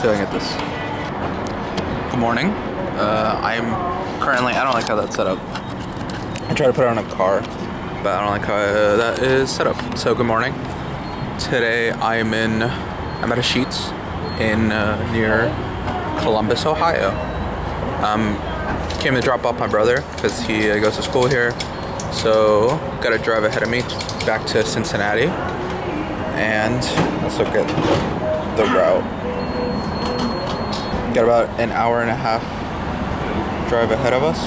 see if I can get this. Good morning. I'm currently, I don't like how that's set up. I tried to put it on a car, but I don't like how that is set up. So good morning. Today I'm at a Sheetz in near Columbus, Ohio. Came to drop off my brother because he goes to school here. So gotta drive ahead of me back to Cincinnati. And let's look at the route. Got about an hour and a half drive ahead of us.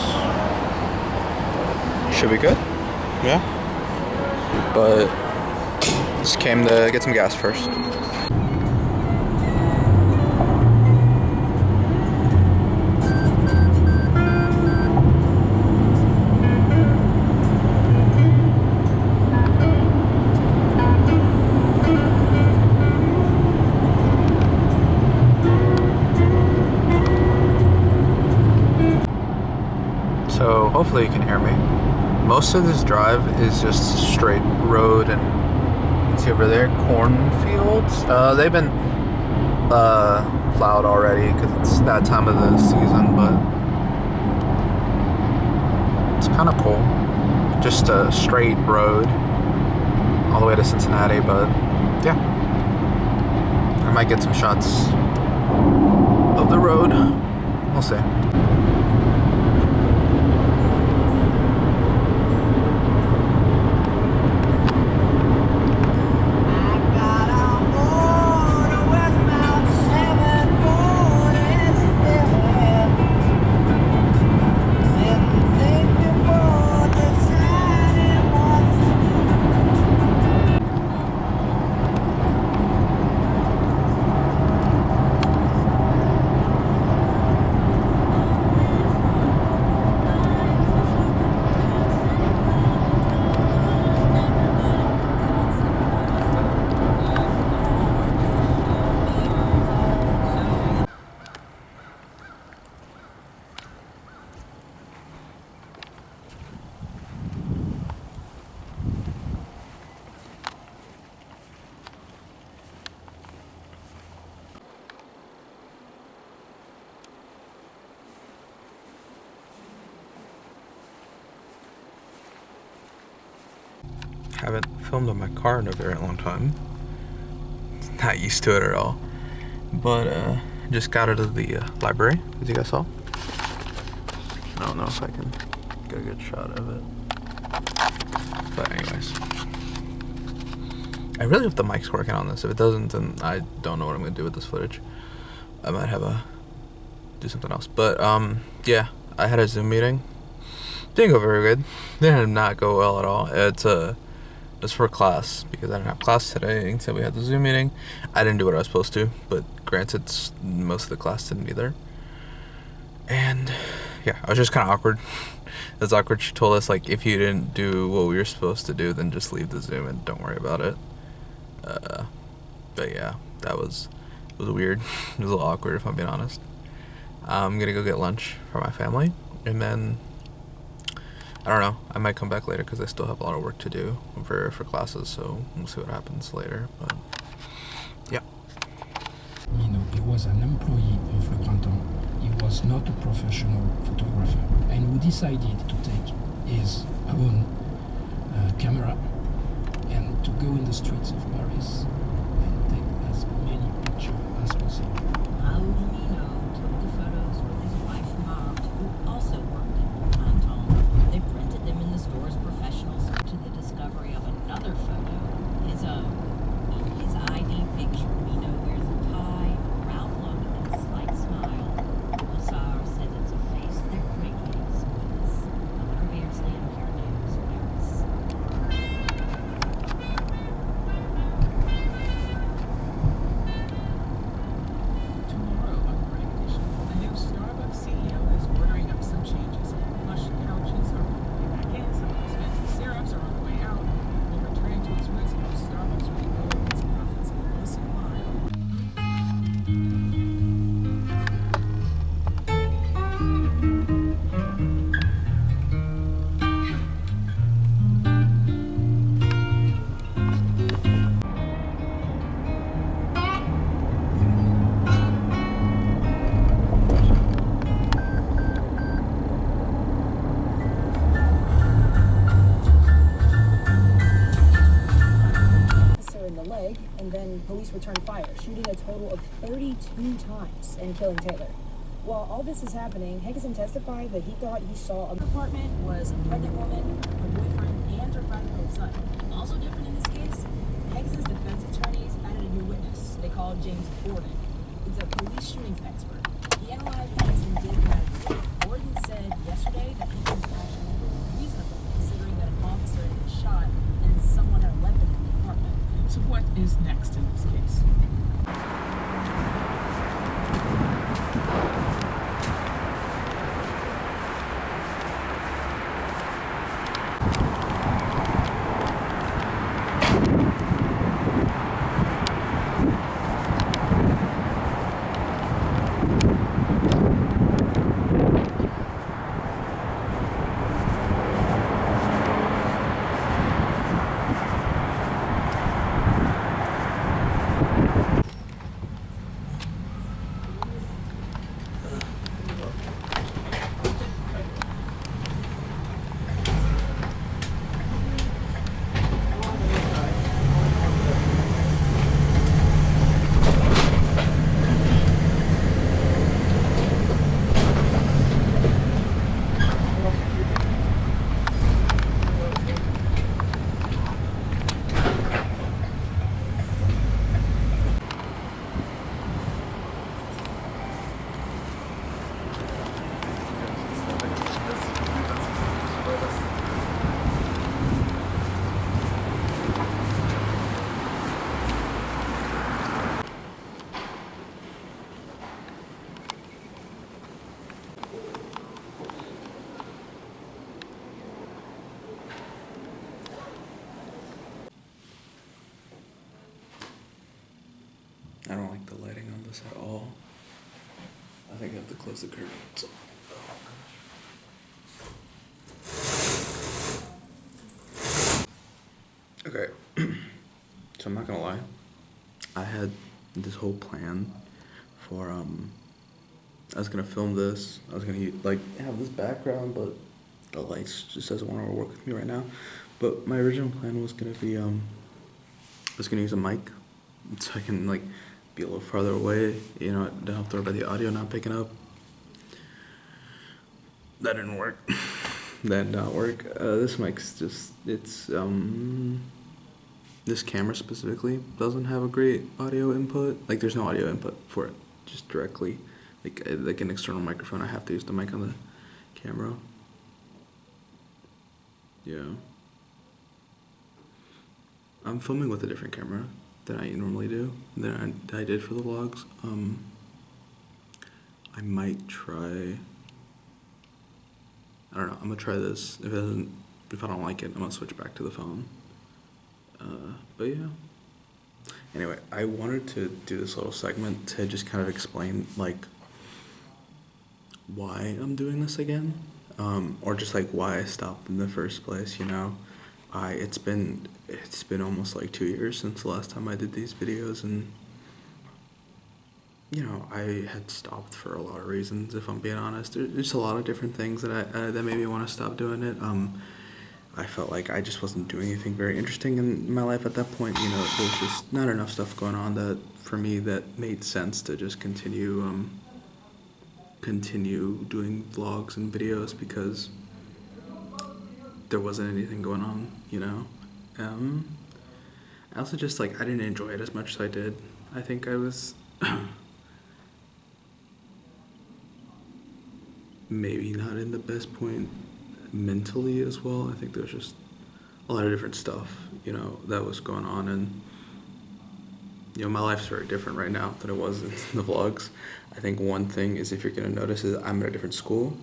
Should be good. Yeah. But just came to get some gas first. So hopefully you can hear me. Most of this drive is just straight road, and you can see over there cornfields. They've been plowed already because it's that time of the season, but it's kind of cool. Just a straight road all the way to Cincinnati, but yeah. I might get some shots of the road. We'll see. Haven't filmed on my car in a very long time. Not used to it at all. But just got out of the library, as you guys saw. I don't know if I can get a good shot of it. But anyways. I really hope the mic's working on this. If it doesn't, then I don't know what I'm gonna do with this footage. I might have do something else. But yeah, I had a Zoom meeting. Didn't go very good. Did not go well at all. It's for class, because I didn't have class today, so we had the Zoom meeting. I didn't do what I was supposed to, but granted, most of the class didn't either. And yeah, I was just kind of awkward. It was awkward. She told us, like, if you didn't do what we were supposed to do, then just leave the Zoom and don't worry about it. But yeah, it was weird. It was a little awkward, if I'm being honest. I'm gonna go get lunch for my family, and then I don't know, I might come back later because I still have a lot of work to do for classes, so we'll see what happens later, but yeah. You know, he was an employee of Le Printemps. He was not a professional photographer, and we decided to take his own camera and to go in the streets of Paris and take as many pictures as possible. Nino took the photos with his wife Marthe, who also worked at Le Printemps. They printed them in the store's professionals to the discovery of another photo, his own. In his ID picture, Nino wears a tie, proud look, and a slight smile. Lussard says it's a face that radiates sweetness. Another Beardsley and Pure News, Paris. Tomorrow, I'm running police returned fire, shooting a total of 32 times and killing Taylor. While all this is happening, Hageson testified that he thought he saw a apartment was a pregnant woman, her boyfriend, and her 5-year-old son. Also different in this case, Hageson's defense attorneys added a new witness they called James Borden. He's a police shootings expert. He analyzed what Hageson did that day. Borden said yesterday that Hageson's actions were reasonable, considering that an officer had been shot and someone had a weapon in the apartment. So what is next in this case? I don't like the lighting on this at all. I think I have to close the curtains. Okay, so I'm not gonna lie. I had this whole plan for I was gonna film this. I was gonna like have this background, but the lights just doesn't want to work with me right now. But my original plan was gonna be I was gonna use a mic so I can like be a little farther away. You know, don't have to worry about the audio not picking up. That didn't work. That did not work. This mic's just this camera specifically doesn't have a great audio input. Like there's no audio input for it, just directly. Like an external microphone, I have to use the mic on the camera. Yeah. I'm filming with a different camera than I normally do, than I did for the vlogs. I might try, I don't know, I'm gonna try this. If I don't like it, I'm gonna switch back to the phone. But yeah. Anyway, I wanted to do this little segment to just kind of explain like why I'm doing this again, or just like why I stopped in the first place. You know, it's been almost like 2 years since the last time I did these videos, and you know, I had stopped for a lot of reasons. If I'm being honest, there's a lot of different things that that made me want to stop doing it. I felt like I just wasn't doing anything very interesting in my life at that point. You know, there's just not enough stuff going on that for me that made sense to just continue doing vlogs and videos, because there wasn't anything going on, you know. I also just like I didn't enjoy it as much as I did. I think I was maybe not in the best point mentally as well. I think there's just a lot of different stuff, you know, that was going on, and you know, my life's very different right now than it was in the vlogs. I think one thing is, if you're gonna notice, is I'm at a different school.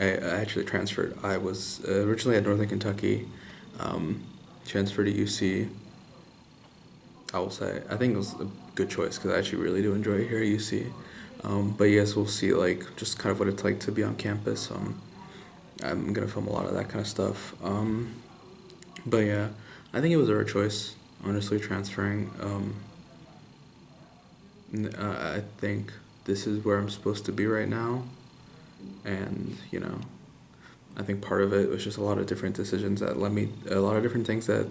I actually transferred. I was originally at Northern Kentucky, transferred to UC. I will say, I think it was a good choice because I actually really do enjoy it here at UC. But yes, we'll see like just kind of what it's like to be on campus. I'm gonna film a lot of that kind of stuff. But yeah, I think it was a right choice, honestly, transferring. I think this is where I'm supposed to be right now, and you know, I think part of it was just a lot of different decisions that led me, a lot of different things that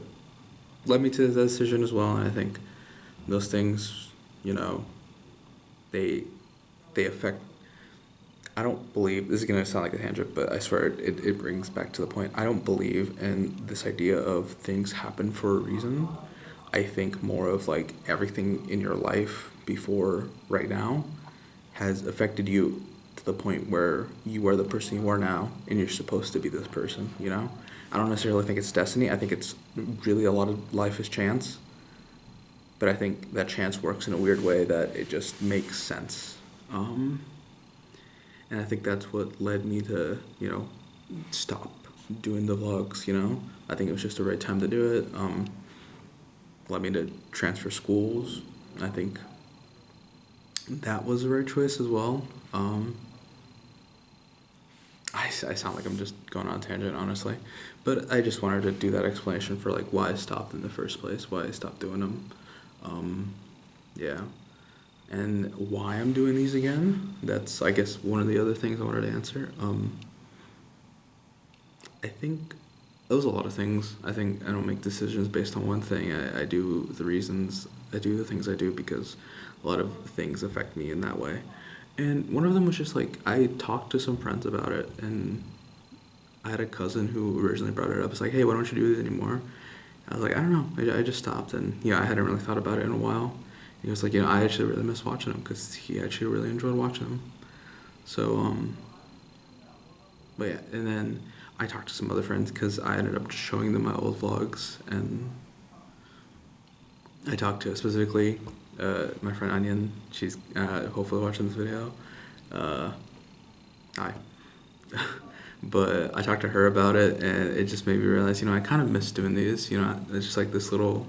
led me to the decision as well. And I think those things, you know, they they affect. I don't believe this is gonna sound like a tangent, but I swear it brings back to the point. I don't believe in this idea of things happen for a reason. I think more of like everything in your life before right now has affected you to the point where you are the person you are now and you're supposed to be this person, you know? I don't necessarily think it's destiny. I think it's really a lot of life is chance. But I think that chance works in a weird way that it just makes sense. And I think that's what led me to, stop doing the vlogs, you know? I think it was just the right time to do it. Led me to transfer schools. I think that was the right choice as well. I sound like I'm just going on a tangent, honestly. But I just wanted to do that explanation for, like, why I stopped in the first place, why I stopped doing them. Yeah. And why I'm doing these again, that's, I guess, one of the other things I wanted to answer. I think it was a lot of things. I think I don't make decisions based on one thing. I do the things I do because a lot of things affect me in that way. And one of them was just like, I talked to some friends about it, and I had a cousin who originally brought it up. It's like, hey, why don't you do this anymore? I was like, I don't know. I just stopped, and I hadn't really thought about it in a while. And he was like, I actually really miss watching them because he actually really enjoyed watching them. So, but yeah, and then I talked to some other friends because I ended up just showing them my old vlogs, and I talked to specifically my friend Onion. She's hopefully watching this video. Hi. But I talked to her about it, and it just made me realize, I kind of miss doing these. It's just like this little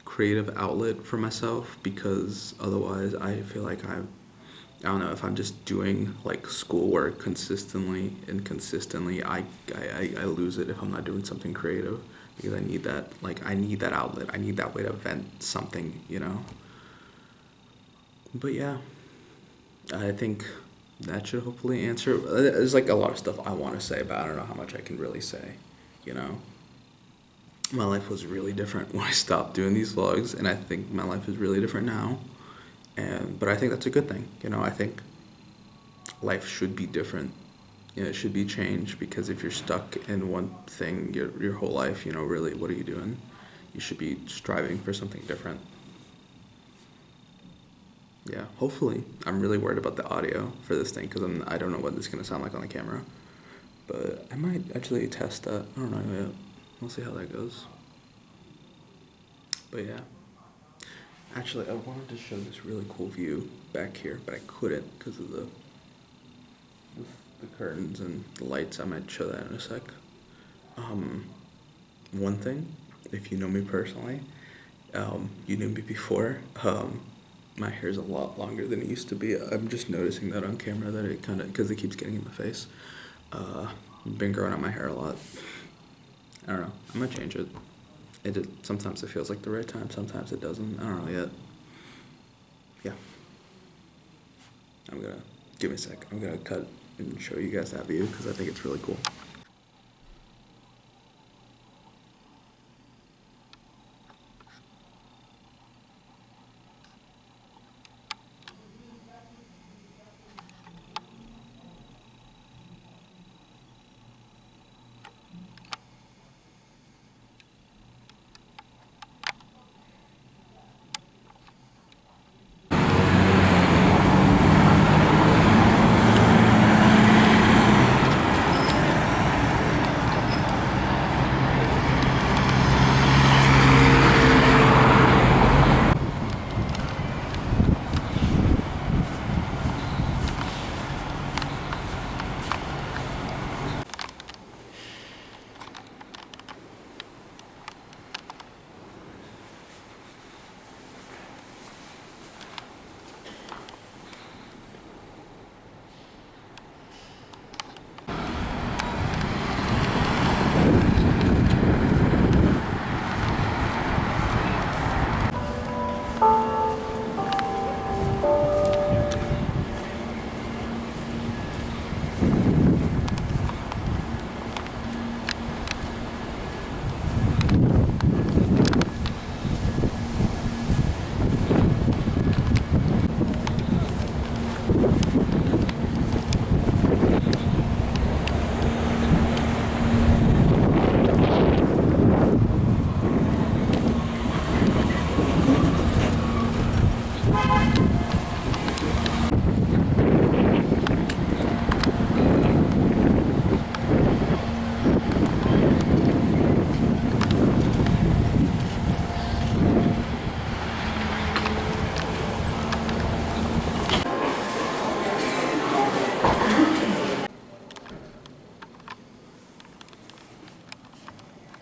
creative outlet for myself, because otherwise I feel like I don't know, if I'm just doing like schoolwork consistently and consistently, I lose it if I'm not doing something creative, because I need that outlet. I need that way to vent something, But yeah, I think that should hopefully answer. There's like a lot of stuff I want to say, but I don't know how much I can really say, My life was really different when I stopped doing these vlogs, and I think my life is really different now. But I think that's a good thing, I think life should be different. It should be changed, because if you're stuck in one thing your whole life, really, what are you doing? You should be striving for something different. Yeah, hopefully. I'm really worried about the audio for this thing, because I don't know what this is going to sound like on the camera. But I might actually test that. I don't know yet. We'll see how that goes. But yeah. Actually, I wanted to show this really cool view back here, but I couldn't because of the curtains and the lights. I might show that in a sec. One thing, if you know me personally, you knew me before, my hair's a lot longer than it used to be. I'm just noticing that on camera, that it because it keeps getting in my face. I've been growing out my hair a lot. I don't know. I'm gonna change it. Sometimes it feels like the right time, sometimes it doesn't. I don't know yet. Yeah. Give me a sec. I'm gonna cut and show you guys that view, because I think it's really cool.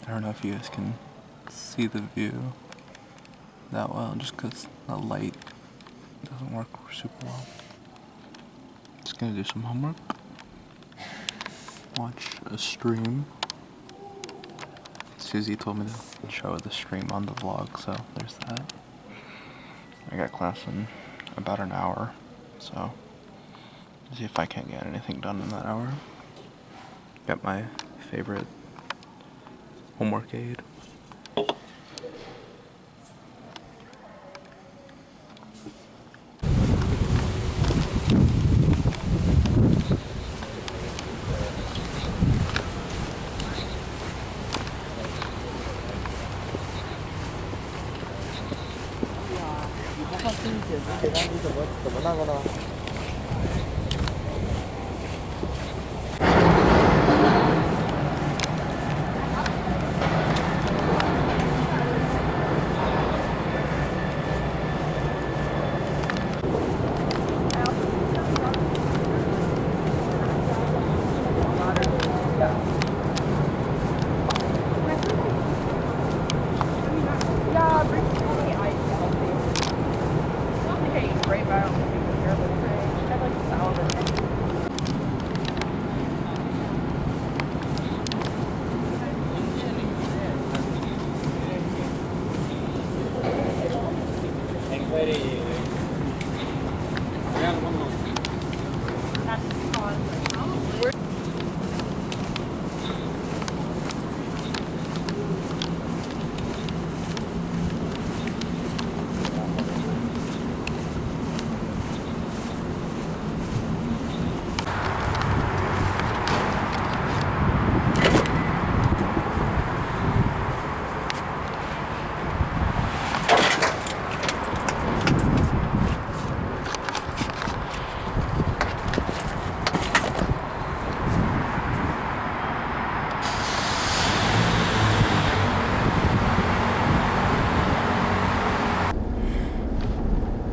I don't know if you guys can see the view that well, just because the light doesn't work super well. Just gonna do some homework, watch a stream. Susie told me to show the stream on the vlog, so there's that. I got class in about an hour, so see if I can't get anything done in that hour. Got my favorite homework aid.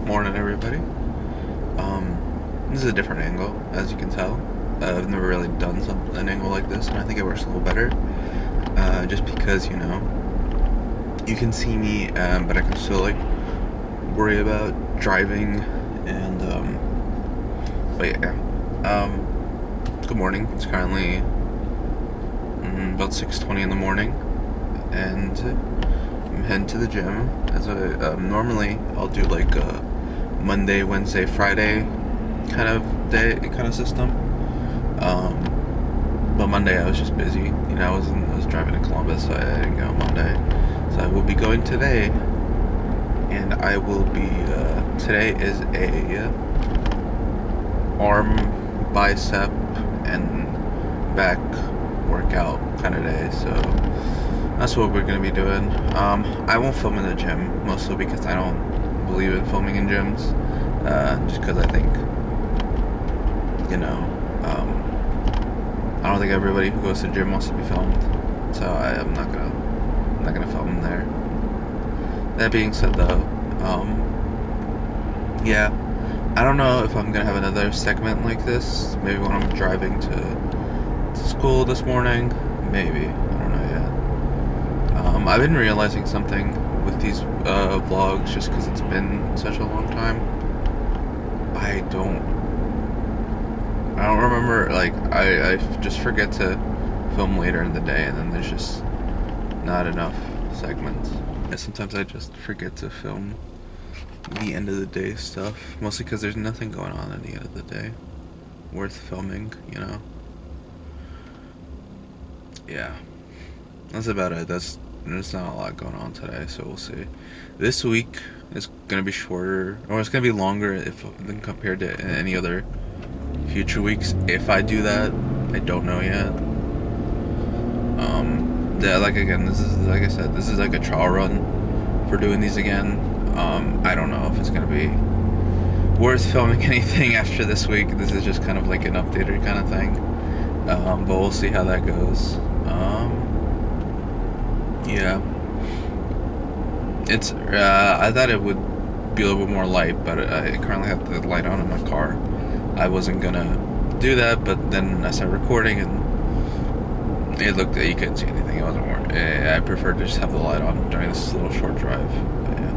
Morning, everybody. This is a different angle, as you can tell. I've never really done an angle like this, and I think it works a little better. Just because, you know, you can see me, but I can still, like, worry about driving, and, but yeah. Good morning. It's currently about 6:20 in the morning, and I'm heading to the gym. As normally, I'll do, like, a Monday, Wednesday, Friday kind of day, kind of system. But Monday I was just busy. You know, I was driving to Columbus, so I didn't go Monday. So I will be going today, and I will be. Today is a arm, bicep, and back workout kind of day. So that's what we're gonna be doing. I won't film in the gym, mostly because I don't believe in filming in gyms, just because I think, you know, I don't think everybody who goes to the gym wants to be filmed, so I'm not gonna film in there. That being said, though, yeah, I don't know if I'm gonna have another segment like this. Maybe when I'm driving to school this morning, maybe. I don't know yet. I've been realizing something with these vlogs, just because it's been such a long time. I don't remember, like, I just forget to film later in the day, and then there's just not enough segments. And sometimes I just forget to film the end of the day stuff, mostly because there's nothing going on at the end of the day worth filming, you know. Yeah, that's about it. There's not a lot going on today, so we'll see. This week is gonna be shorter, or it's gonna be longer than compared to any other future weeks. If I do that, I don't know yet. Yeah, like, again, this is, like I said, this is like a trial run for doing these again. I don't know if it's gonna be worth filming anything after this week. This is just kind of like an updated kind of thing. But we'll see how that goes. Yeah. It's, I thought it would be a little bit more light, but I currently have the light on in my car. I wasn't gonna do that, but then I started recording, and it looked, you couldn't see anything. I prefer to just have the light on during this little short drive. But yeah.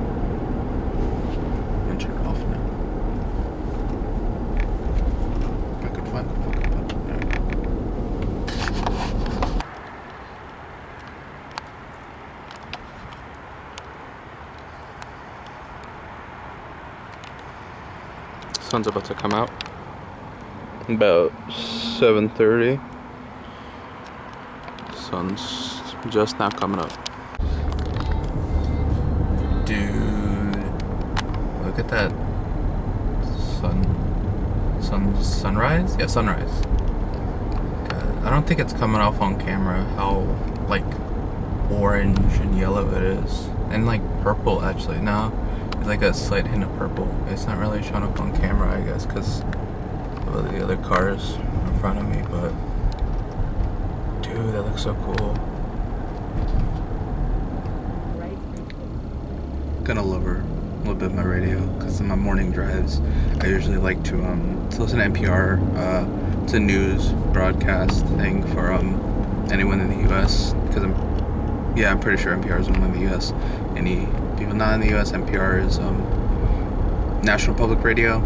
I'm gonna turn it off now. If I could find the fucking button. There we go. Sun's about to come out. About 7:30. Sun's just now coming up. Dude, look at that sunrise? Yeah, sunrise. God, I don't think it's coming off on camera how like orange and yellow it is, and like purple actually. No, it's like a slight hint of purple. It's not really showing up on camera, I guess, because of the other cars in front of me, but dude, that looks so cool. Gonna lower a little bit my radio because in my morning drives I usually like to listen to NPR. It's a news broadcast thing for anyone in the US, because I'm pretty sure NPR is only in the US. Any people not in the US, NPR is National Public Radio.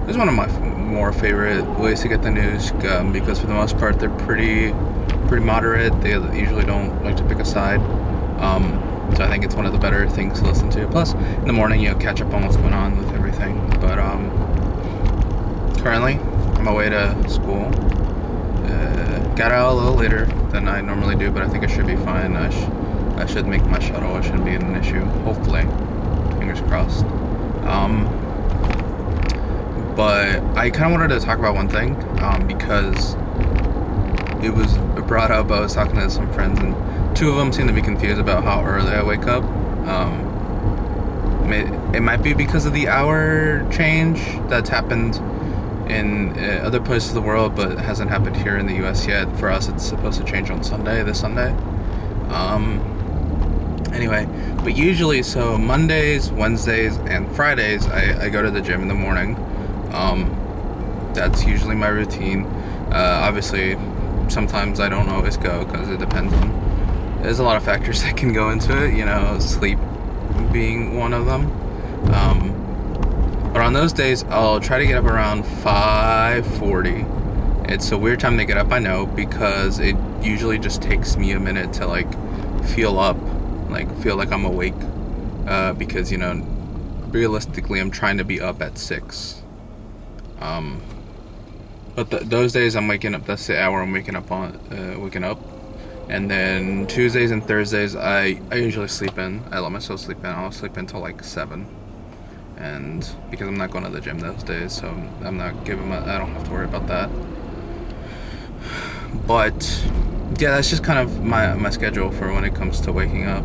It's one of my more favorite ways to get the news, because for the most part they're pretty moderate. They usually don't like to pick a side, so I think it's one of the better things to listen to. Plus in the morning you'll catch up on what's going on with everything. But currently on my way to school. Got out a little later than I normally do, but I think I should be fine. I should make my shuttle. It shouldn't be an issue, hopefully, fingers crossed. But I kind of wanted to talk about one thing, because it was brought up. I was talking to some friends, and two of them seem to be confused about how early I wake up. It might be because of the hour change that's happened in other places of the world, but it hasn't happened here in the US yet. For us, it's supposed to change on this Sunday. Anyway, but usually, so Mondays, Wednesdays, and Fridays, I go to the gym in the morning. That's usually my routine. Obviously, sometimes I don't always go because it depends on, there's a lot of factors that can go into it, you know, sleep being one of them. But on those days, I'll try to get up around 5:40. It's a weird time to get up, I know, because it usually just takes me a minute to like feel up, like feel like I'm awake, because, you know, realistically I'm trying to be up at 6. But those days I'm waking up, that's the hour I'm waking up. And then Tuesdays and Thursdays I usually sleep in. I let myself sleep in. I'll sleep until like 7. And because I'm not going to the gym those days, so I'm not I don't have to worry about that. But yeah, that's just kind of my schedule for when it comes to waking up.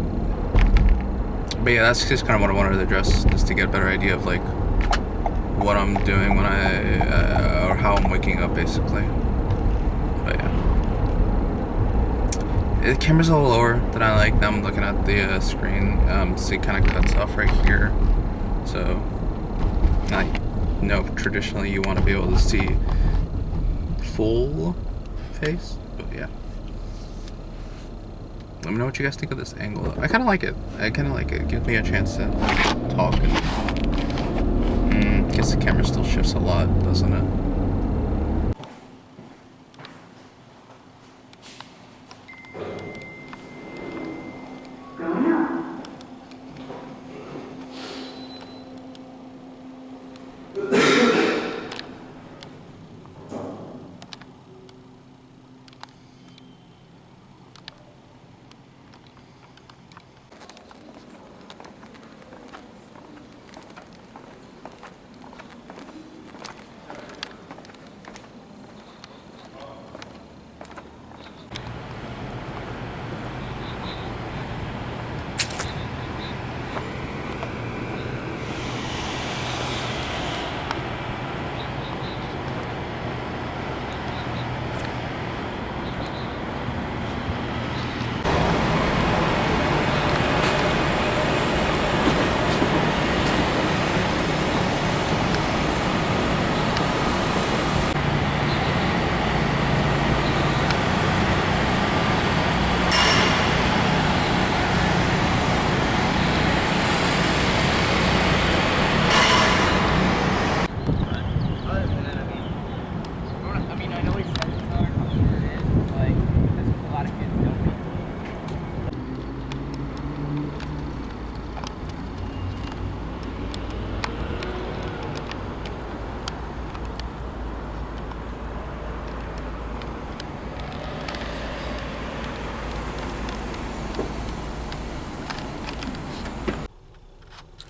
But yeah, that's just kind of what I wanted to address, just to get a better idea of like what I'm doing when or how I'm waking up, basically. But yeah, the camera's a little lower than I like. Now I'm looking at the screen, so it kind of cuts off right here. So, traditionally you want to be able to see full face, but yeah. Let me know what you guys think of this angle. I kind of like it. It gives me a chance to talk. And, guess the camera still shifts a lot, doesn't it?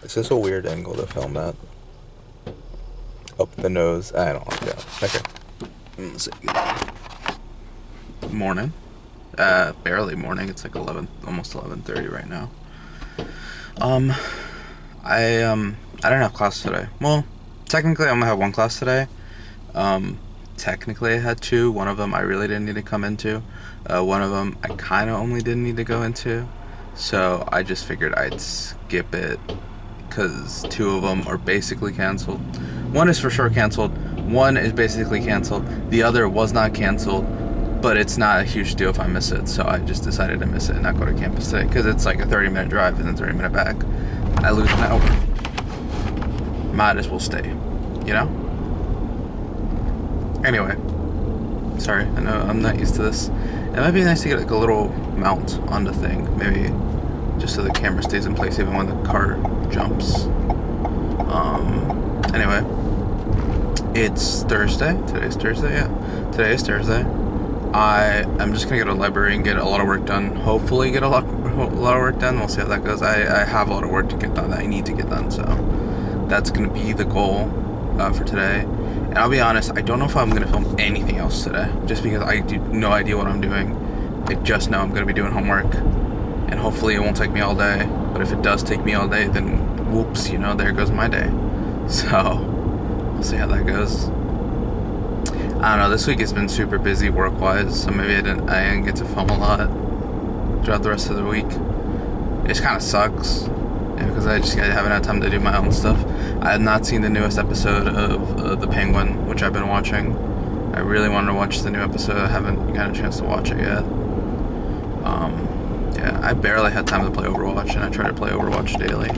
Is this a weird angle to film at? Up the nose. I don't like that. Okay. Let's see. Morning. Barely morning. It's like 11, almost 11:30 right now. I didn't have class today. Well, technically I only have one class today. Technically I had two. One of them I really didn't need to come into. One of them I kind of only didn't need to go into. So I just figured I'd skip it because two of them are basically canceled. One is for sure canceled. One is basically canceled. The other was not canceled, but it's not a huge deal if I miss it. So I just decided to miss it and not go to campus today because it's like a 30-minute drive and then 30-minute back. I lose an hour. Might as well stay, you know? Anyway, sorry, I know I'm not used to this. It might be nice to get like a little mount on the thing, maybe just so the camera stays in place even when the car jumps. Anyway, it's Thursday. Today's Thursday, yeah. Today is Thursday. I'm just gonna go to the library and get a lot of work done. Hopefully get a lot of work done. We'll see how that goes. I have a lot of work to get done that I need to get done, so that's gonna be the goal for today. And I'll be honest, I don't know if I'm gonna film anything else today, just because I do no idea what I'm doing. I just know I'm gonna be doing homework, and hopefully it won't take me all day. But if it does take me all day, then whoops, you know, there goes my day. So we'll see how that goes. I don't know, this week has been super busy work-wise, so maybe I didn't get to film a lot throughout the rest of the week. It just kind of sucks, because I haven't had time to do my own stuff. I have not seen the newest episode of The Penguin, which I've been watching. I really wanted to watch the new episode. I haven't got a chance to watch it yet. Yeah, I barely had time to play Overwatch, and I try to play Overwatch daily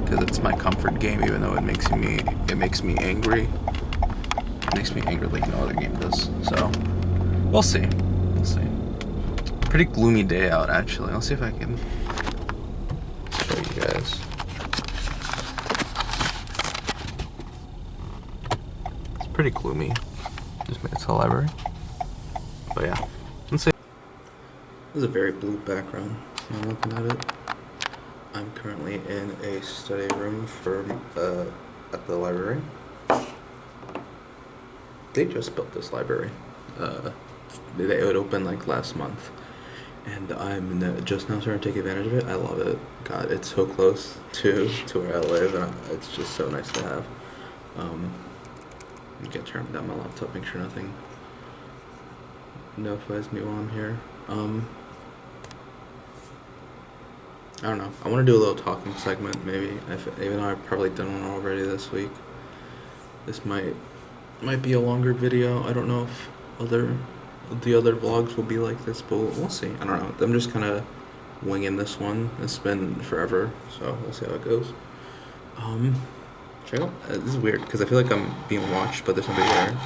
because it's my comfort game, even though it makes me angry. It makes me angry like no other game does. So we'll see. We'll see. Pretty gloomy day out, actually. Let's see if I can show you guys. It's pretty gloomy. Just made it to the library. But yeah, let's see. This is a very blue background. I'm looking at it. I'm currently in a study room at the library. They just built this library. It opened like last month, and I'm just now starting to take advantage of it. I love it. God, it's so close to where I live, and it's just so nice to have. You can turn down my laptop, make sure nothing notifies me while I'm here. I don't know. I want to do a little talking segment, maybe. Even though I've probably done one already this week. This might be a longer video. I don't know if the other vlogs will be like this, but we'll see. I don't know. I'm just kind of winging this one. It's been forever, so we'll see how it goes. Check out. This is weird because I feel like I'm being watched, but there's nobody there.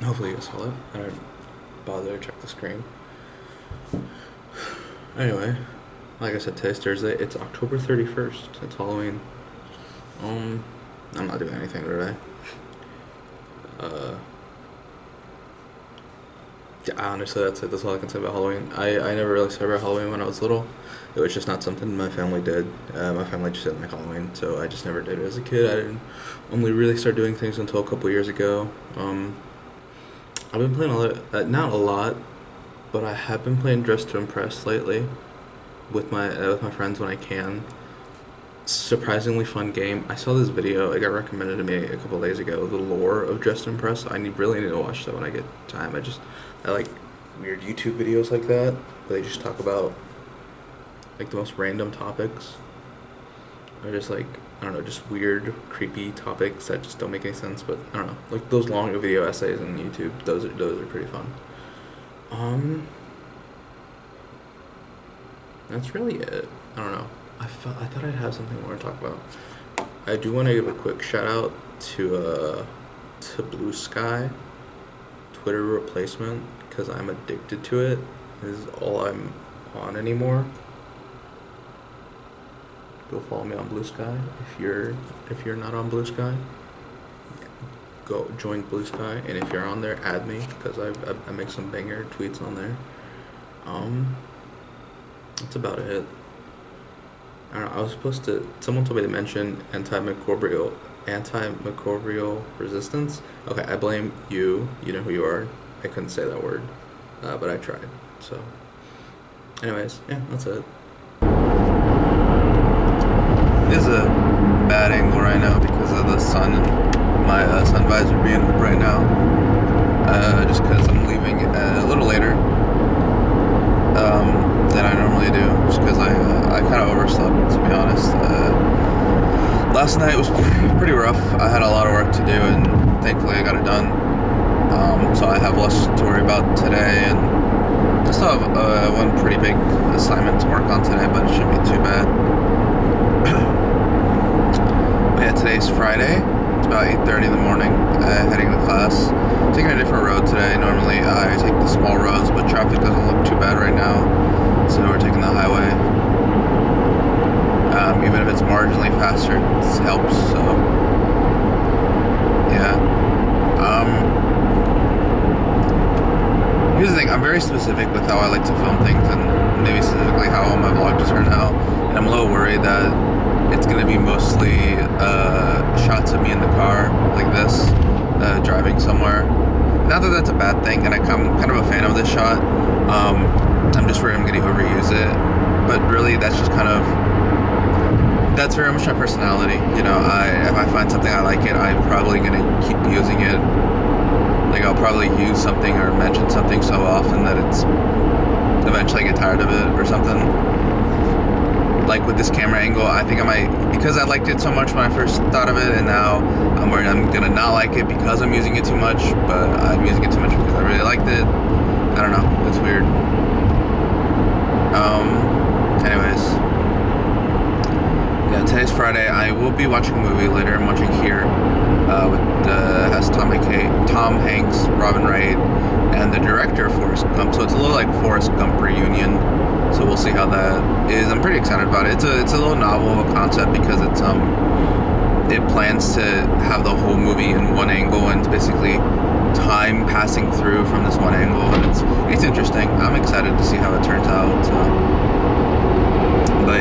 Hopefully you guys saw it. I didn't bother to check the screen. Anyway, like I said, today's Thursday. It's October 31st. It's Halloween. I'm not doing anything today. Yeah, honestly, that's it. That's all I can say about Halloween. I never really celebrated Halloween when I was little. It was just not something my family did. My family just didn't like Halloween, so I just never did it as a kid. I didn't only really start doing things until a couple years ago. I've been playing a lot, not a lot, but I have been playing Dress to Impress lately with my friends when I can. Surprisingly fun game. I saw this video, it got recommended to me a couple days ago, the lore of Dress to Impress. Really need to watch that when I get time. I like weird YouTube videos like that, where they just talk about like the most random topics. Or just like, I don't know, just weird, creepy topics that just don't make any sense, but I don't know. Like those long video essays on YouTube, those are pretty fun. That's really it. I don't know. I thought I'd have something more to talk about. I do want to give a quick shout out to Blue Sky, Twitter replacement, because I'm addicted to it. This is all I'm on anymore. Go follow me on Blue Sky if you're not on Blue Sky. go join Blue Sky, and if you're on there, add me because I make some banger tweets on there. That's about it. I don't know. I was supposed to. Someone told me to mention antimicrobial resistance. Okay, I blame you. You know who you are. I couldn't say that word, but I tried. So, anyways, yeah, that's it. It is a bad angle right now because of the sun and my sun visor being up right now. Just because I'm leaving a little later than I normally do, just because I kind of overslept, to be honest. Last night was pretty rough. I had a lot of work to do, and thankfully I got it done. So I have less to worry about today, and I still have one pretty big assignment to work on today, but it shouldn't be too bad. But yeah, today's Friday. It's about 8:30 in the morning, heading to class. Taking a different road today. Normally I take the small roads, but traffic doesn't look too bad right now, so we're taking the highway. Even if it's marginally faster, it helps, so yeah. Here's the thing, I'm very specific with how I like to film things, and maybe specifically how all my vlogs turn out, and I'm a little worried that it's going to be mostly shots of me in the car, like this, driving somewhere. Not that that's a bad thing, and I'm kind of a fan of this shot. I'm just worried I'm going to overuse it, but really that's just kind of, that's very much my personality. You know, if I find something I like it, I'm probably going to keep using it. Like, I'll probably use something or mention something so often that it's eventually I get tired of it or something. Like with this camera angle, I think I might, because I liked it so much when I first thought of it, and now I'm worried I'm going to not like it because I'm using it too much, but I'm using it too much because I really liked it. I don't know, it's weird. Anyways. Yeah, today's Friday. I will be watching a movie later. I'm watching Here, has Tom Hanks, Robin Wright, and the director of Forrest Gump. So it's a little like Forrest Gump reunion. So we'll see how that is. I'm pretty excited about it. It's a little novel of a concept because it plans to have the whole movie in one angle, and it's basically time passing through from this one angle, and it's interesting. I'm excited to see how it turns out. So. But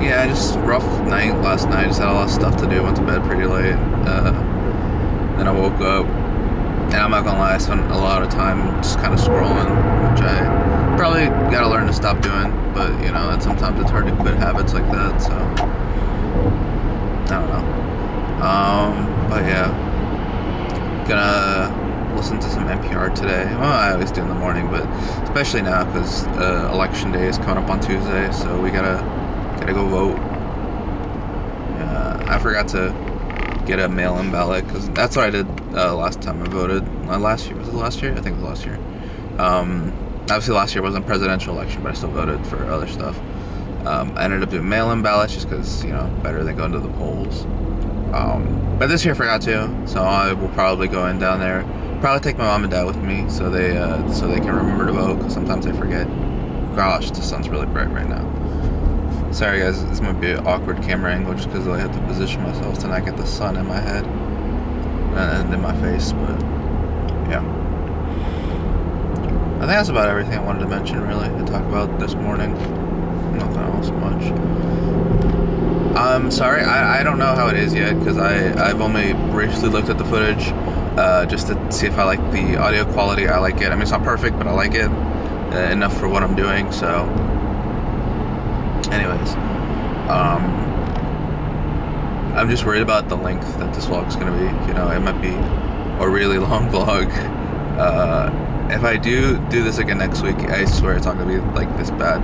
yeah, just rough night last night. Just had a lot of stuff to do. Went to bed pretty late. Then I woke up, and I'm not gonna lie, I spent a lot of time just kind of scrolling, which I probably gotta learn to stop doing. But you know, that sometimes it's hard to quit habits like that. So I don't know. But yeah, gonna listen to some NPR today. Well, I always do in the morning, but especially now because election day is coming up on Tuesday, so we gotta go vote. I forgot to get a mail-in ballot because that's what I did last time I voted. Last year, was it last year? I think it was last year. Obviously last year wasn't a presidential election, but I still voted for other stuff. I ended up doing mail-in ballots just because, you know, better than going to the polls. But this year I forgot to, so I will probably go in down there. Probably take my mom and dad with me so they can remember to vote, because sometimes I forget. Gosh, the sun's really bright right now. Sorry guys, this might be an awkward camera angle just because I have to position myself to not get the sun in my head and in my face, but yeah. I think that's about everything I wanted to mention, really, to talk about this morning. Nothing else much. I'm sorry, I don't know how it is yet because I've only briefly looked at the footage just to see if I like the audio quality. I like it. I mean, it's not perfect, but I like it enough for what I'm doing, so... Anyways, I'm just worried about the length that this vlog is going to be. You know, it might be a really long vlog. If I do this again next week, I swear it's not going to be like this bad.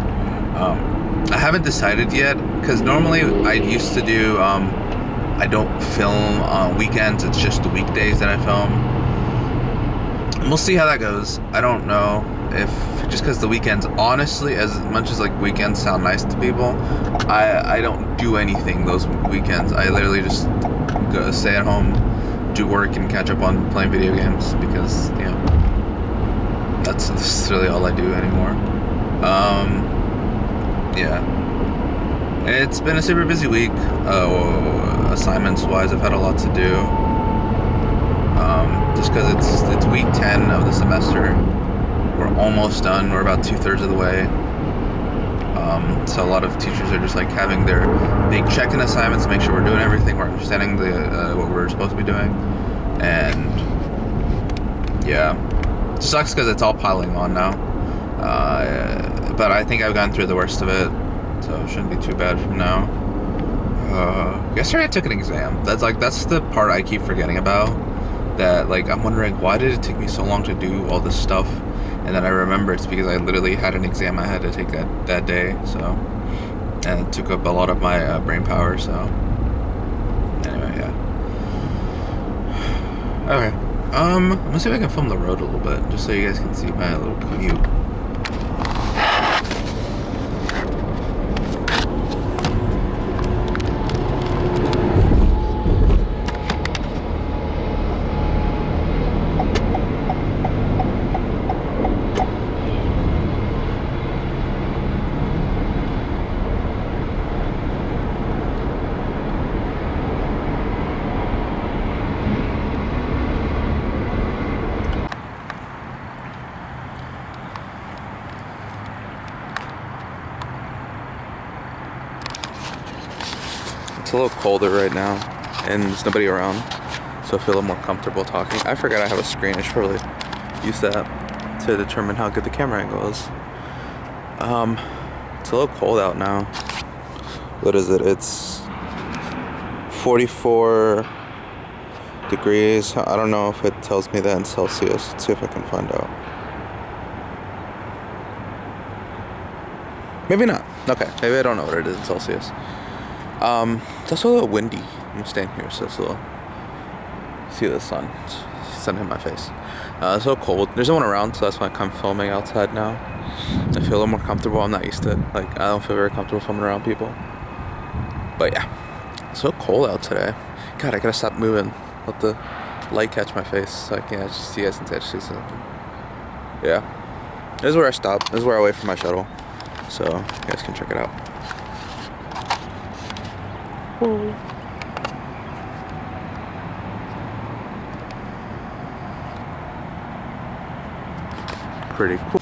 I haven't decided yet, because normally I used to do, I don't film on weekends, it's just the weekdays that I film. And we'll see how that goes. I don't know if, just because the weekends, honestly, as much as like weekends sound nice to people, I don't do anything those weekends. I literally just go stay at home, do work, and catch up on playing video games, because, you know, that's really all I do anymore. Yeah. It's been a super busy week. Assignments-wise, I've had a lot to do. Just because it's week 10 of the semester. We're almost done. We're about 2/3 of the way. So a lot of teachers are just like having they check in assignments, make sure we're doing everything, we're understanding what we're supposed to be doing, and yeah, it sucks because it's all piling on now. But I think I've gotten through the worst of it, so it shouldn't be too bad from now. Yesterday I took an exam. That's the part I keep forgetting about. That like I'm wondering, why did it take me so long to do all this stuff? And then I remember it's because I literally had an exam I had to take that day, so, and it took up a lot of my brain power, so, anyway, yeah. Okay, I'm gonna see if I can film the road a little bit, just so you guys can see my little commute. It's a little colder right now, and there's nobody around, so I feel a little more comfortable talking. I forgot I have a screen. I should probably use that to determine how good the camera angle is. It's a little cold out now. What is it? It's 44 degrees. I don't know if it tells me that in Celsius. Let's see if I can find out. Maybe not. Okay, maybe I don't know what it is in Celsius. It's also a little windy. I'm staying here, so it's a little. See the sun hitting my face. It's a little cold. There's no one around, so that's why I'm filming outside now. I feel a little more comfortable. I'm not used to it. Like, I don't feel very comfortable filming around people. But yeah, it's so cold out today. God, I gotta stop moving. Let the light catch my face so I can actually see you guys and actually see something. Yeah, this is where I stop. This is where I wait for my shuttle, so you guys can check it out. Pretty cool.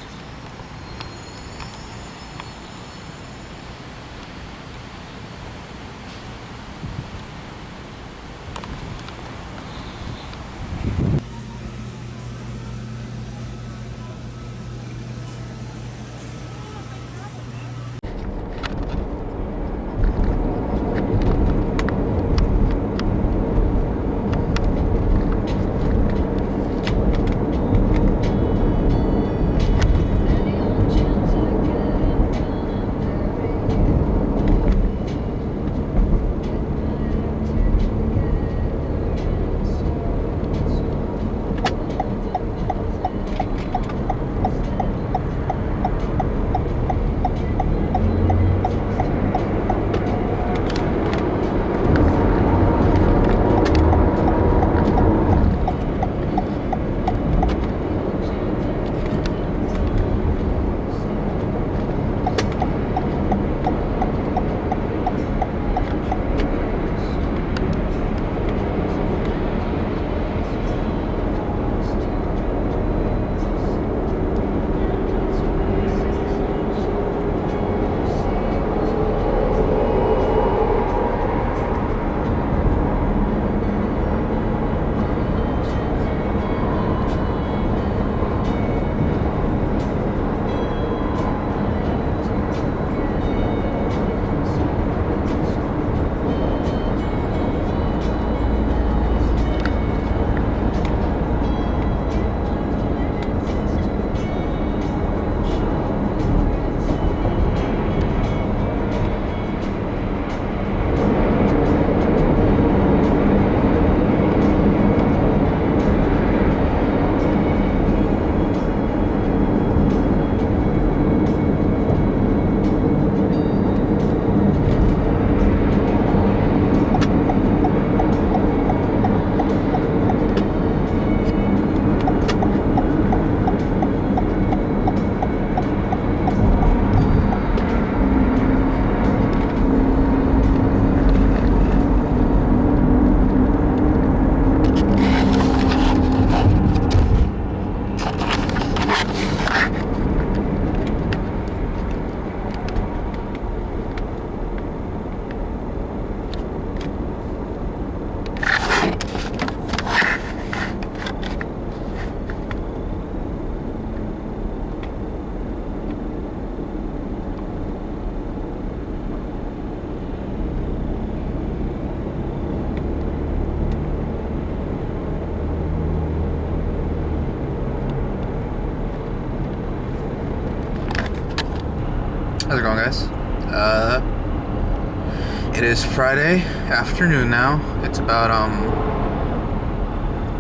It is Friday afternoon now. It's about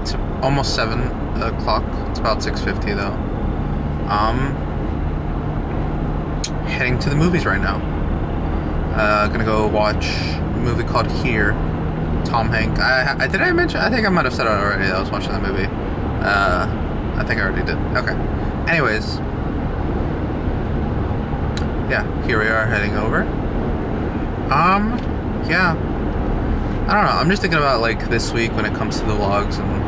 it's almost 7 o'clock. It's about 6:50 though. Heading to the movies right now. Gonna go watch a movie called Here. Tom Hanks. Did I mention? I think I might have said it already. I was watching that movie. I think I already did. Okay. Anyways, yeah, here we are heading over. Yeah. I don't know. I'm just thinking about like this week when it comes to the vlogs, and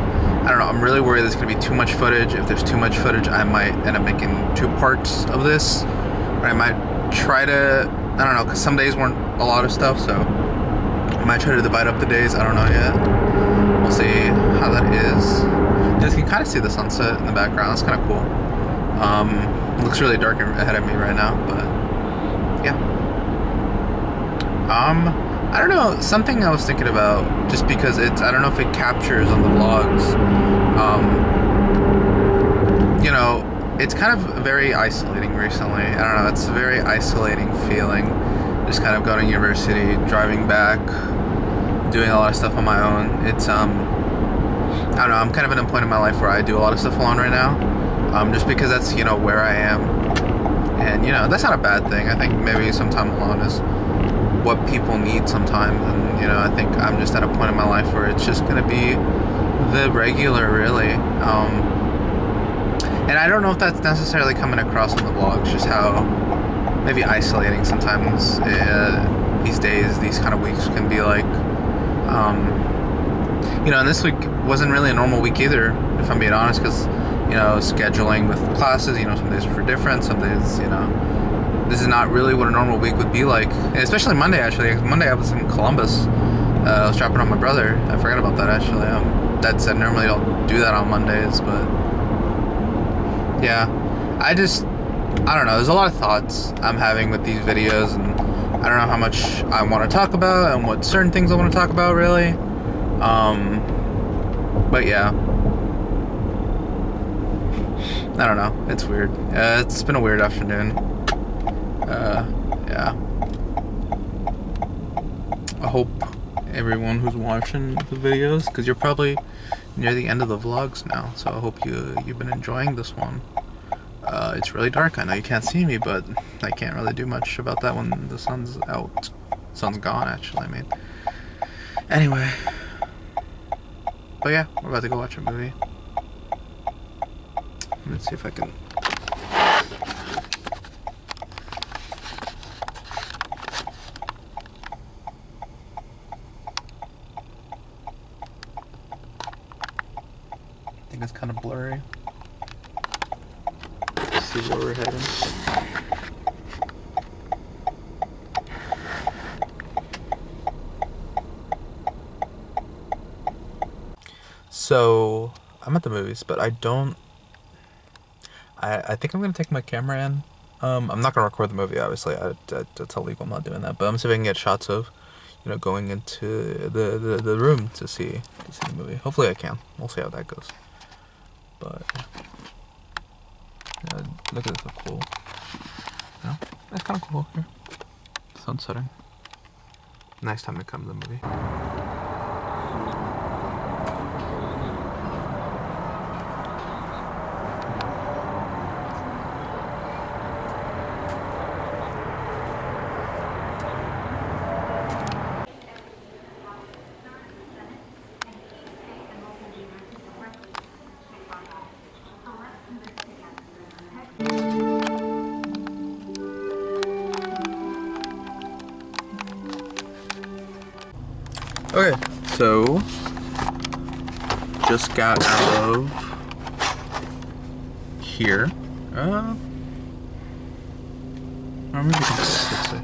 I don't know. I'm really worried there's gonna be too much footage. If there's too much footage, I might end up making 2 parts of this, or I might try to. I don't know, because some days weren't a lot of stuff, so I might try to divide up the days. I don't know yet. We'll see how that is. You guys can kind of see the sunset in the background. It's kind of cool. It looks really dark ahead of me right now, but yeah. I don't know, something I was thinking about, just because I don't know if it captures on the vlogs. You know, it's kind of very isolating recently. I don't know, it's a very isolating feeling. Just kind of going to university, driving back, doing a lot of stuff on my own. It's, I don't know, I'm kind of at a point in my life where I do a lot of stuff alone right now. Just because that's, you know, where I am. And, you know, that's not a bad thing. I think maybe some time alone is what people need sometimes. And, you know, I think I'm just at a point in my life where it's just going to be the regular, really. And I don't know if that's necessarily coming across in the vlogs, just how maybe isolating sometimes these days, these kind of weeks can be like. You know, and this week wasn't really a normal week either, if I'm being honest, because, you know, scheduling with classes, you know, some days were different, some days, you know, this is not really what a normal week would be like. And especially Monday, actually. Monday I was in Columbus. I was dropping off my brother. I forgot about that, actually. That said, normally I don't do that on Mondays, but yeah. I don't know. There's a lot of thoughts I'm having with these videos, and I don't know how much I want to talk about and what certain things I want to talk about, really. But yeah. I don't know. It's weird. It's been a weird afternoon. Yeah. I hope everyone who's watching the videos, because you're probably near the end of the vlogs now, so I hope you've been enjoying this one. It's really dark. I know you can't see me, but I can't really do much about that when the sun's out. Sun's gone, actually, I mean. Anyway. But yeah, we're about to go watch a movie. Let's see if I can... I think it's kind of blurry. Let's see where we're heading. So, I'm at the movies, but I think I'm gonna take my camera in. I'm not gonna record the movie, obviously. That's illegal. I'm not doing that. But I'm see if I can get shots of, you know, going into the room to see the movie. Hopefully, I can. We'll see how that goes. But yeah, look at this, so cool. Yeah, that's kind of cool here. Sun's setting. Nice time to come to the movie. Okay, so just got out of here. Or maybe we can just fix it.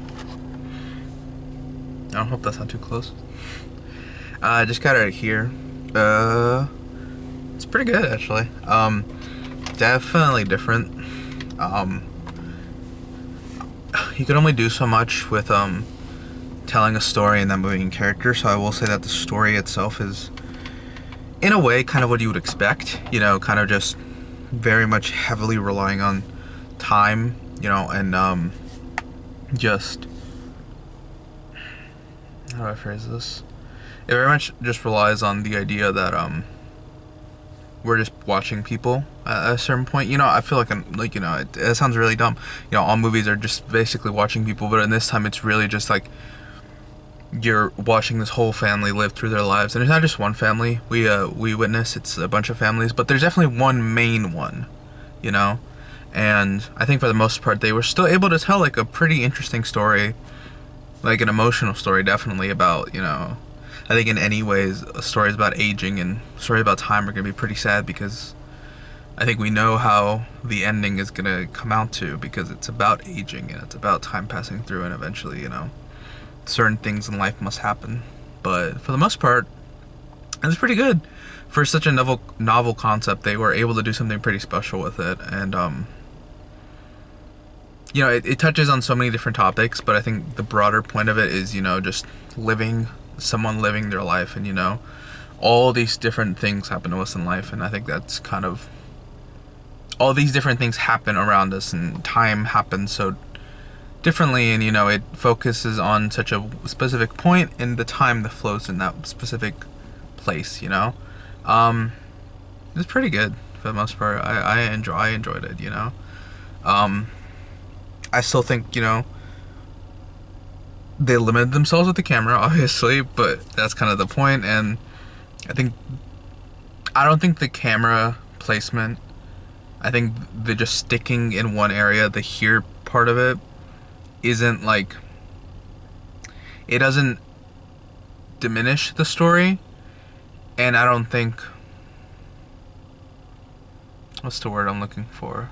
I don't hope that's not too close. I just got out of here. It's pretty good, actually. Definitely different. You can only do so much with telling a story and then moving character, so I will say that the story itself is, in a way, kind of what you would expect, you know, kind of just very much heavily relying on time, you know, and just how do I phrase this? It very much just relies on the idea that we're just watching people at a certain point. You know, I feel like it sounds really dumb. You know, all movies are just basically watching people, but in this time it's really just like you're watching this whole family live through their lives, and it's not just one family we witness. It's a bunch of families, but there's definitely one main one, you know. And I think for the most part they were still able to tell like a pretty interesting story, like an emotional story, definitely about, you know, I think in any ways stories about aging and stories about time are gonna be pretty sad, because I think we know how the ending is gonna come out to, because it's about aging and it's about time passing through, and eventually, you know, certain things in life must happen. But for the most part, it was pretty good for such a novel concept. They were able to do something pretty special with it, and you know, it touches on so many different topics, but I think the broader point of it is, you know, just someone living their life, and, you know, all these different things happen to us in life, and I think that's kind of, all these different things happen around us, and time happens so differently, and, you know, it focuses on such a specific point in the time that flows in that specific place, you know. It's pretty good for the most part. I enjoyed it, you know. I still think, you know, they limited themselves with the camera, obviously, but that's kind of the point. And I don't think the camera placement, I think the just sticking in one area, the here part of it, isn't like, it doesn't diminish the story. And I don't think, what's the word I'm looking for?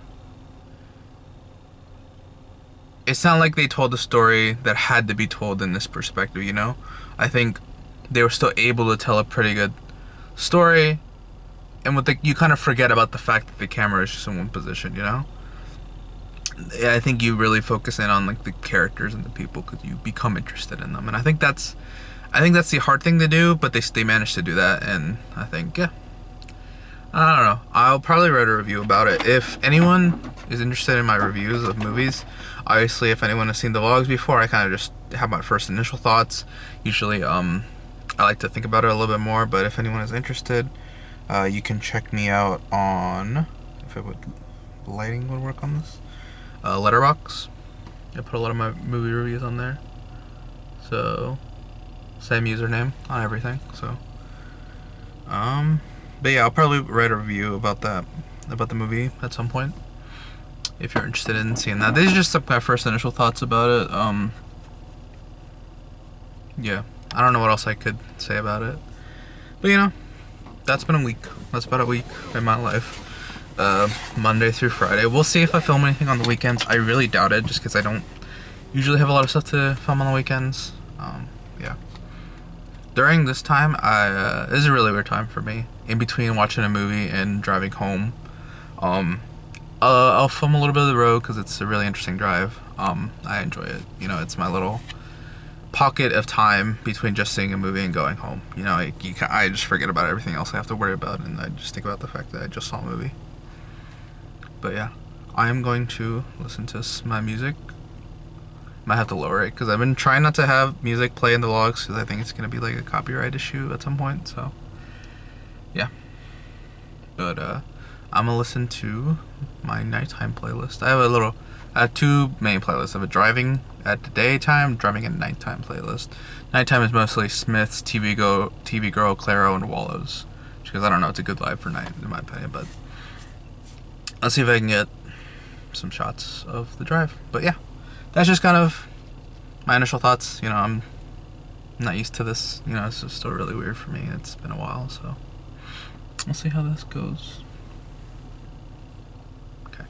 It's not like they told a story that had to be told in this perspective, you know? I think they were still able to tell a pretty good story, and you kind of forget about the fact that the camera is just in one position, you know? I think you really focus in on like the characters and the people, because you become interested in them, and I think that's the hard thing to do, but they managed to do that, and I think, yeah. I don't know. I'll probably write a review about it. If anyone is interested in my reviews of movies, obviously, if anyone has seen the vlogs before, I kind of just have my first initial thoughts. Usually, I like to think about it a little bit more, but if anyone is interested, you can check me out on, if lighting would work on this, Letterboxd. I put a lot of my movie reviews on there. So, same username on everything, so. But yeah, I'll probably write a review about the movie at some point, if you're interested in seeing that. These are just my first initial thoughts about it. Yeah, I don't know what else I could say about it, but you know, that's been a week. That's about a week in my life, Monday through Friday. We'll see if I film anything on the weekends. I really doubt it, just because I don't usually have a lot of stuff to film on the weekends. Yeah. During this time, this is a really weird time for me. In between watching a movie and driving home, I'll film a little bit of the road, because it's a really interesting drive. I enjoy it. You know, it's my little pocket of time between just seeing a movie and going home. You know, I just forget about everything else I have to worry about, and I just think about the fact that I just saw a movie. But yeah, I am going to listen to my music. Might have to lower it, because I've been trying not to have music play in the vlogs, because I think it's going to be like a copyright issue at some point, so yeah. But I'm gonna listen to my nighttime playlist. I have two main playlists. I have a driving at the daytime, driving at nighttime playlist. Nighttime is mostly Smith's, TV Girl, Claro, and Wallows, because I don't know, it's a good live for night in my opinion. But let's see if I can get some shots of the drive. But yeah, that's just kind of my initial thoughts. You know, I'm not used to this. You know, it's just still really weird for me. It's been a while, so we'll see how this goes. Okay.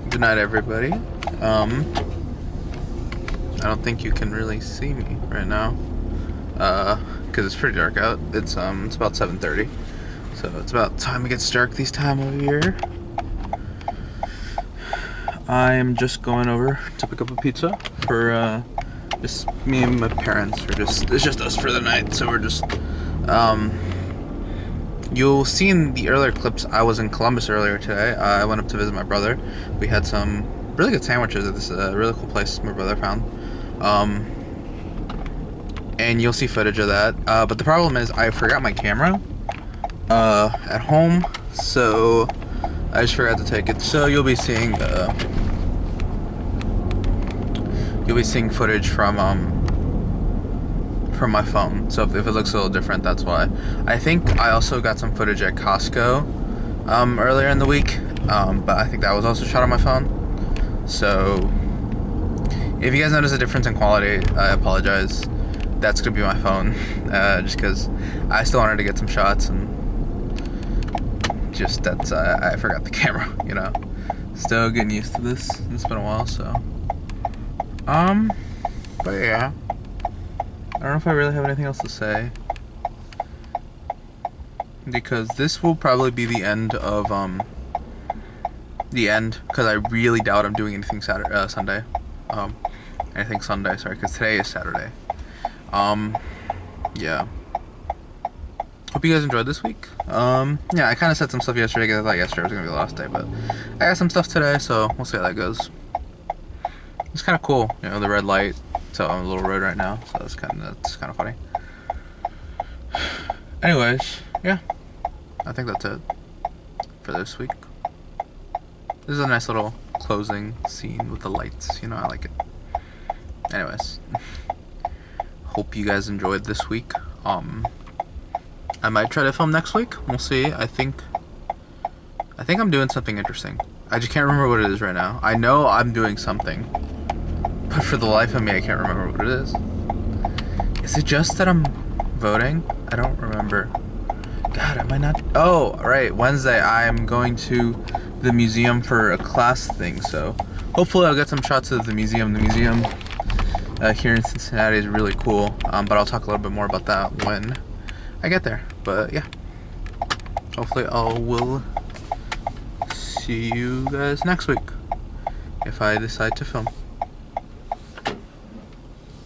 Good night, everybody. I don't think you can really see me right now, because it's pretty dark out. It's about 7:30, so it's about time it gets dark this time of year. I'm just going over to pick up a pizza for just me and my parents. It's just us for the night, so we're just You'll see in the earlier clips I was in Columbus earlier today. I went up to visit my brother. We had some really good sandwiches at this really cool place my brother found. And you'll see footage of that. But the problem is I forgot my camera at home, so I just forgot to take it. So you'll be seeing footage from my phone. So if it looks a little different, that's why. I think I also got some footage at Costco earlier in the week, but I think that was also shot on my phone. So if you guys notice a difference in quality, I apologize. That's gonna be my phone, just because I still wanted to get some shots, and just that's I forgot the camera, you know. Still getting used to this. It's been a while, so but yeah, I don't know if I really have anything else to say, because this will probably be the end of because I really doubt I'm doing anything Sunday. Anything Sunday, sorry, because today is Saturday. Yeah. Hope you guys enjoyed this week. Yeah, I kind of said some stuff yesterday because I thought yesterday was gonna be the last day, but I got some stuff today, so we'll see how that goes. It's kind of cool, you know, the red light. So I'm on a little road right now, so that's kind of funny. Anyways, yeah, I think that's it for this week. This is a nice little closing scene with the lights, you know, I like it. Anyways, hope you guys enjoyed this week. I might try to film next week. We'll see. I think I'm doing something interesting. I just can't remember what it is right now. I know I'm doing something, but for the life of me, I can't remember what it is. Is it just that I'm voting? I don't remember. God, am I not? Oh, right. Wednesday, I'm going to the museum for a class thing, so hopefully I'll get some shots of the museum. The museum here in Cincinnati is really cool, but I'll talk a little bit more about that when I get there. But yeah, hopefully I will see you guys next week if I decide to film.